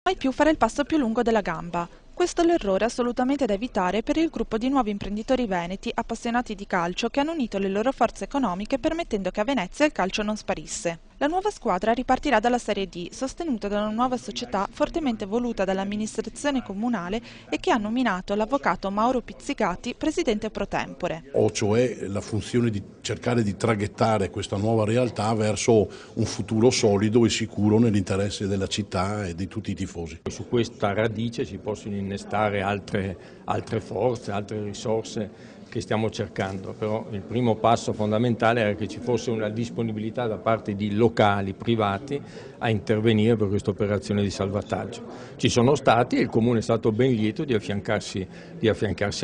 Mai più fare il passo più lungo della gamba. Questo è l'errore assolutamente da evitare per il gruppo di nuovi imprenditori veneti appassionati di calcio che hanno unito le loro forze economiche permettendo che a Venezia il calcio non sparisse. La nuova squadra ripartirà dalla Serie D, sostenuta da una nuova società fortemente voluta dall'amministrazione comunale e che ha nominato l'avvocato Mauro Pizzigati presidente pro tempore. Ho cioè la funzione di cercare di traghettare questa nuova realtà verso un futuro solido e sicuro nell'interesse della città e di tutti i tifosi. Su questa radice si possono innestare altre forze, altre risorse che stiamo cercando, però il primo passo fondamentale era che ci fosse una disponibilità da parte di locali, privati, a intervenire per questa operazione di salvataggio. Ci sono stati e il Comune è stato ben lieto di affiancarsi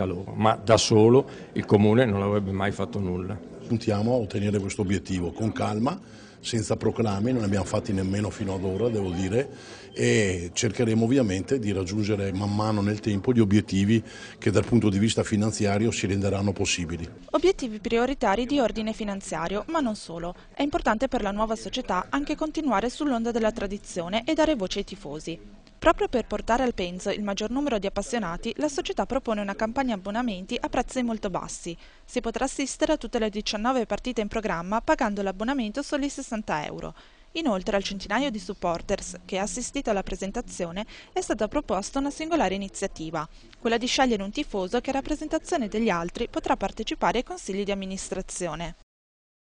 a loro, ma da solo il Comune non avrebbe mai fatto nulla. Puntiamo a ottenere questo obiettivo con calma, senza proclami, non ne abbiamo fatti nemmeno fino ad ora, devo dire, e cercheremo ovviamente di raggiungere man mano nel tempo gli obiettivi che dal punto di vista finanziario si renderanno possibili. Obiettivi prioritari di ordine finanziario, ma non solo. È importante per la nuova società anche continuare sull'onda della tradizione e dare voce ai tifosi. Proprio per portare al Penzo il maggior numero di appassionati, la società propone una campagna abbonamenti a prezzi molto bassi. Si potrà assistere a tutte le 19 partite in programma pagando l'abbonamento soli 60 euro. Inoltre al centinaio di supporters che ha assistito alla presentazione è stata proposta una singolare iniziativa, quella di scegliere un tifoso che a rappresentazione degli altri potrà partecipare ai consigli di amministrazione.